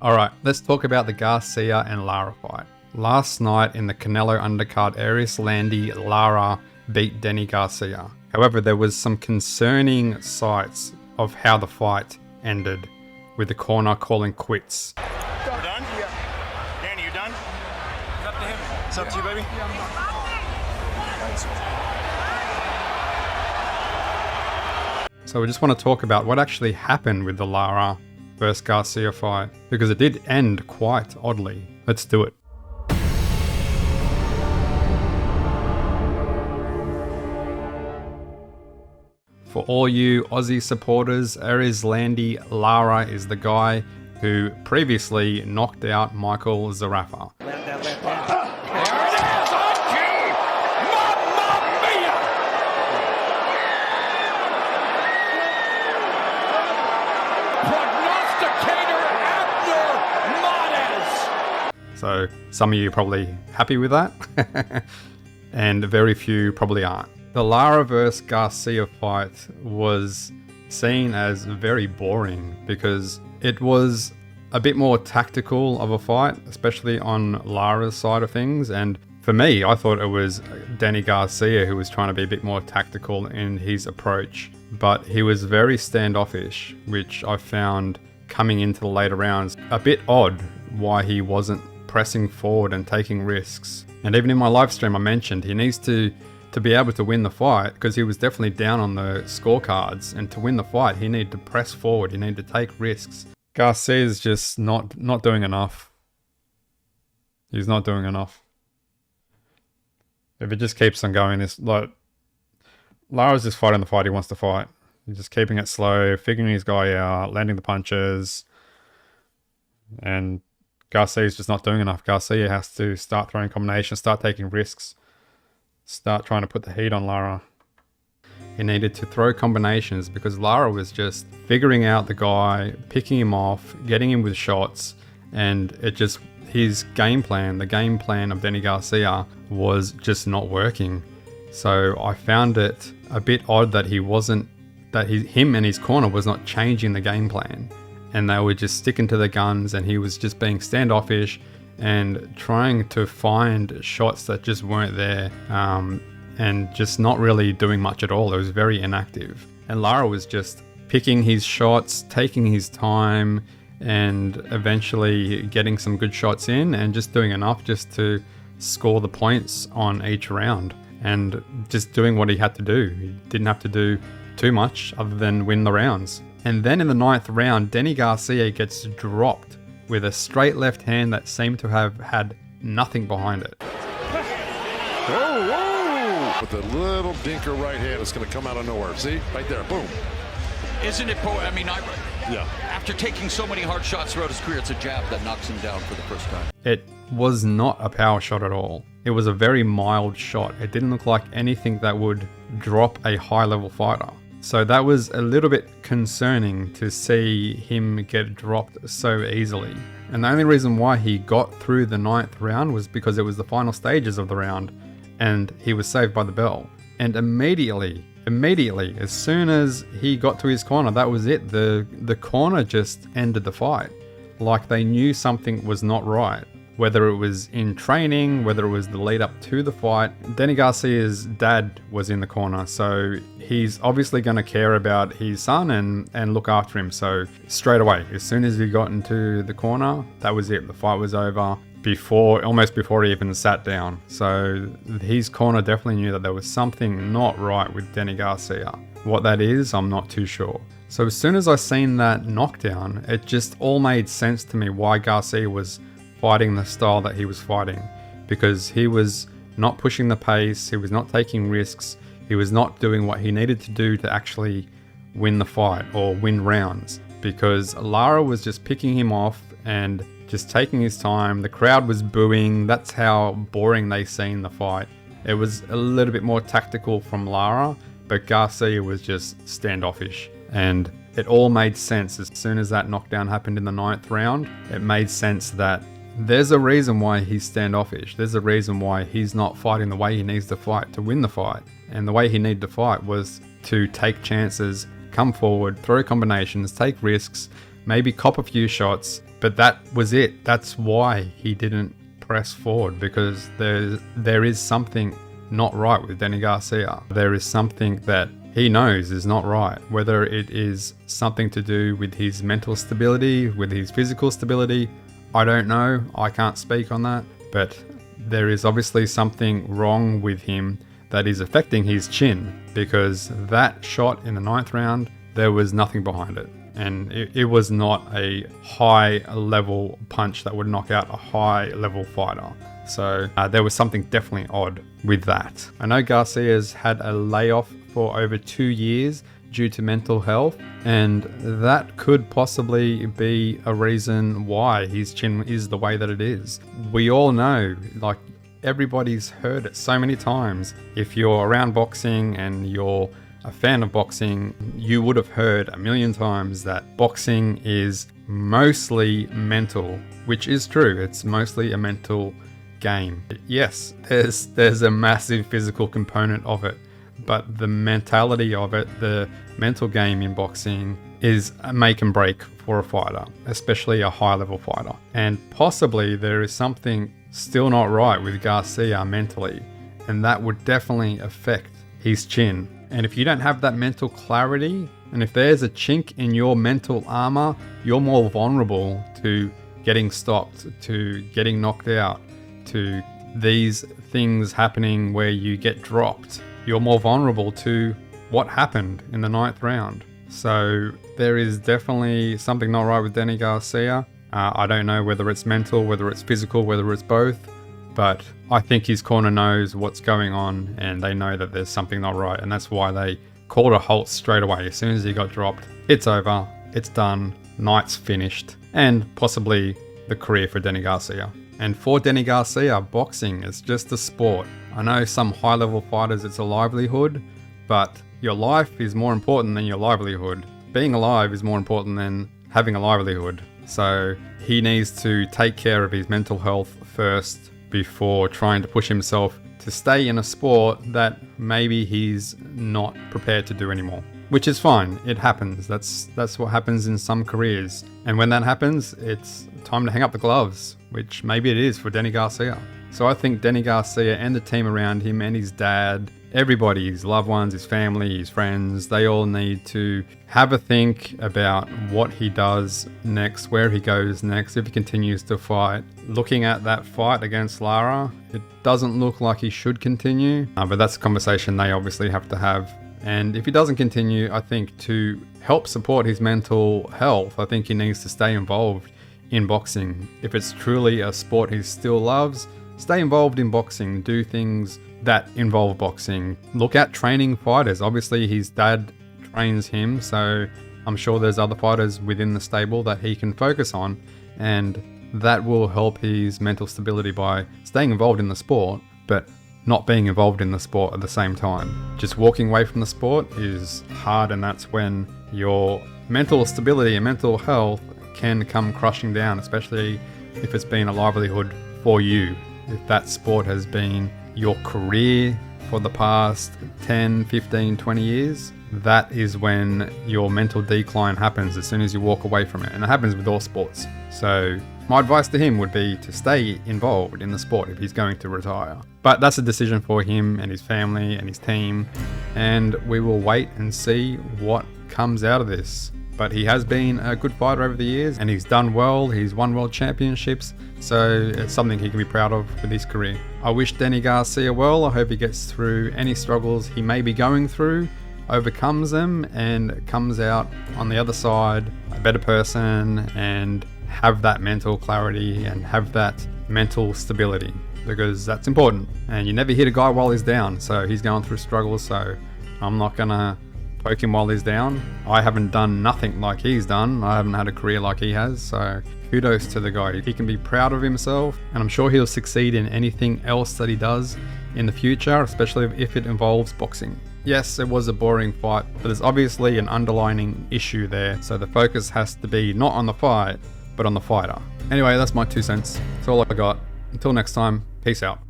Alright, let's talk about the Garcia and Lara fight. Last night in the Canelo undercard, Erislandy Lara beat Denny Garcia. However, there was some concerning sights of how the fight ended, with the corner calling quits. Done? Yeah. Danny, you done? It's up to him. It's up to you, baby. So we just want to talk about what actually happened with the Lara versus Garcia fight, because it did end quite oddly. Let's do it. For all you Aussie supporters, Erislandy Lara is the guy who previously knocked out Michael Zarafa. So some of you are probably happy with that, and very few probably aren't. The Lara vs Garcia fight was seen as very boring because it was a bit more tactical of a fight, especially on Lara's side of things. And for me, I thought it was Danny Garcia who was trying to be a bit more tactical in his approach, but he was very standoffish, which I found coming into the later rounds a bit odd why he wasn't pressing forward and taking risks. And even in my live stream I mentioned he needs to be able to win the fight, because he was definitely down on the scorecards, and to win the fight he needed to press forward, he needed to take risks. Garcia's just not doing enough. He's not doing enough. If it just keeps on going, this like Lara's just fighting the fight he wants to fight. He's just keeping it slow, figuring his guy out, landing the punches, and Garcia's just not doing enough. Garcia has to start throwing combinations, start taking risks, start trying to put the heat on Lara. He needed to throw combinations because Lara was just figuring out the guy, picking him off, getting him with shots, and it just, his game plan, the game plan of Denny Garcia was just not working. So I found it a bit odd that him and his corner was not changing the game plan, and they were just sticking to the guns, and he was just being standoffish and trying to find shots that just weren't there, and just not really doing much at all. It was very inactive. And Lara was just picking his shots, taking his time, and eventually getting some good shots in and just doing enough just to score the points on each round, and just doing what he had to do. He didn't have to do too much other than win the rounds. And then in the 9th round, Denny Garcia gets dropped with a straight left hand that seemed to have had nothing behind it. Whoa, whoa! With a little dinker right hand, it's going to come out of nowhere. See? Right there, boom. Isn't it, I mean, yeah. After taking so many hard shots throughout his career, it's a jab that knocks him down for the first time. It was not a power shot at all. It was a very mild shot. It didn't look like anything that would drop a high-level fighter. So that was a little bit concerning to see him get dropped so easily. And the only reason why he got through the 9th round was because it was the final stages of the round and he was saved by the bell. And immediately, as soon as he got to his corner, that was it. The corner just ended the fight. Like they knew something was not right. Whether it was in training, whether it was the lead up to the fight. Denny Garcia's dad was in the corner, so he's obviously going to care about his son and look after him. So straight away, as soon as he got into the corner, that was it. The fight was over almost before he even sat down. So his corner definitely knew that there was something not right with Denny Garcia. What that is, I'm not too sure. So as soon as I seen that knockdown, it just all made sense to me why Garcia was fighting the style that he was fighting, because he was not pushing the pace, he was not taking risks, he was not doing what he needed to do to actually win the fight or win rounds, because Lara was just picking him off and just taking his time. The crowd was booing. That's how boring they seen the fight. It was a little bit more tactical from Lara, but Garcia was just standoffish, and it all made sense. As soon as that knockdown happened in the 9th round, it made sense that there's a reason why he's standoffish. There's a reason why he's not fighting the way he needs to fight to win the fight. And the way he needed to fight was to take chances, come forward, throw combinations, take risks, maybe cop a few shots, but that was it. That's why he didn't press forward, because there is something not right with Danny Garcia. There is something that he knows is not right, whether it is something to do with his mental stability, with his physical stability. I don't know. I can't speak on that, but there is obviously something wrong with him that is affecting his chin, because that shot in the 9th round, there was nothing behind it. And it was not a high level punch that would knock out a high level fighter. So there was something definitely odd with that. I know Garcia's had a layoff for over 2 years due to mental health, and that could possibly be a reason why his chin is the way that it is. We all know, like, everybody's heard it so many times. If you're around boxing and you're a fan of boxing, you would have heard a million times that boxing is mostly mental, which is true. It's mostly a mental game. Yes, there's a massive physical component of it, but the mentality of it, the mental game in boxing, is a make and break for a fighter, especially a high level fighter. And possibly there is something still not right with Garcia mentally, and that would definitely affect his chin. And if you don't have that mental clarity, and if there's a chink in your mental armor, you're more vulnerable to getting stopped, to getting knocked out, to these things happening where you get dropped. You're more vulnerable to what happened in the 9th round. So there is definitely something not right with Danny Garcia. I don't know whether it's mental, whether it's physical, whether it's both, but I think his corner knows what's going on, and they know that there's something not right, and that's why they called a halt straight away. As soon as he got dropped, it's over, it's done, night's finished, and possibly the career for Danny Garcia. And for Danny Garcia, boxing is just a sport. I know some high-level fighters, it's a livelihood, but your life is more important than your livelihood. Being alive is more important than having a livelihood. So he needs to take care of his mental health first before trying to push himself to stay in a sport that maybe he's not prepared to do anymore. Which is fine, it happens. That's what happens in some careers. And when that happens, it's time to hang up the gloves, which maybe it is for Danny Garcia. So I think Danny Garcia and the team around him and his dad, everybody, his loved ones, his family, his friends, they all need to have a think about what he does next, where he goes next, if he continues to fight. Looking at that fight against Lara, it doesn't look like he should continue, but that's a conversation they obviously have to have. And if he doesn't continue, I think to help support his mental health, I think he needs to stay involved in boxing. If it's truly a sport he still loves, stay involved in boxing, do things that involve boxing. Look at training fighters. Obviously his dad trains him, so I'm sure there's other fighters within the stable that he can focus on, and that will help his mental stability by staying involved in the sport, but not being involved in the sport at the same time. Just walking away from the sport is hard, and that's when your mental stability and mental health can come crushing down, especially if it's been a livelihood for you. If that sport has been your career for the past 10, 15, 20 years, that is when your mental decline happens as soon as you walk away from it. And it happens with all sports. So my advice to him would be to stay involved in the sport if he's going to retire. But that's a decision for him and his family and his team. And we will wait and see what comes out of this. But he has been a good fighter over the years, and he's done well. He's won world championships, so it's something he can be proud of with his career. I wish Danny Garcia well. I hope he gets through any struggles he may be going through, overcomes them, and comes out on the other side a better person, and have that mental clarity and have that mental stability, because that's important. And you never hit a guy while he's down, so he's going through struggles, so I'm not gonna poke him while he's down. I haven't done nothing like he's done. I haven't had a career like he has, so kudos to the guy. He can be proud of himself, and I'm sure he'll succeed in anything else that he does in the future, especially if it involves boxing. Yes, it was a boring fight, but there's obviously an underlying issue there, so the focus has to be not on the fight, but on the fighter. Anyway, that's my 2 cents. That's all I got. Until next time, peace out.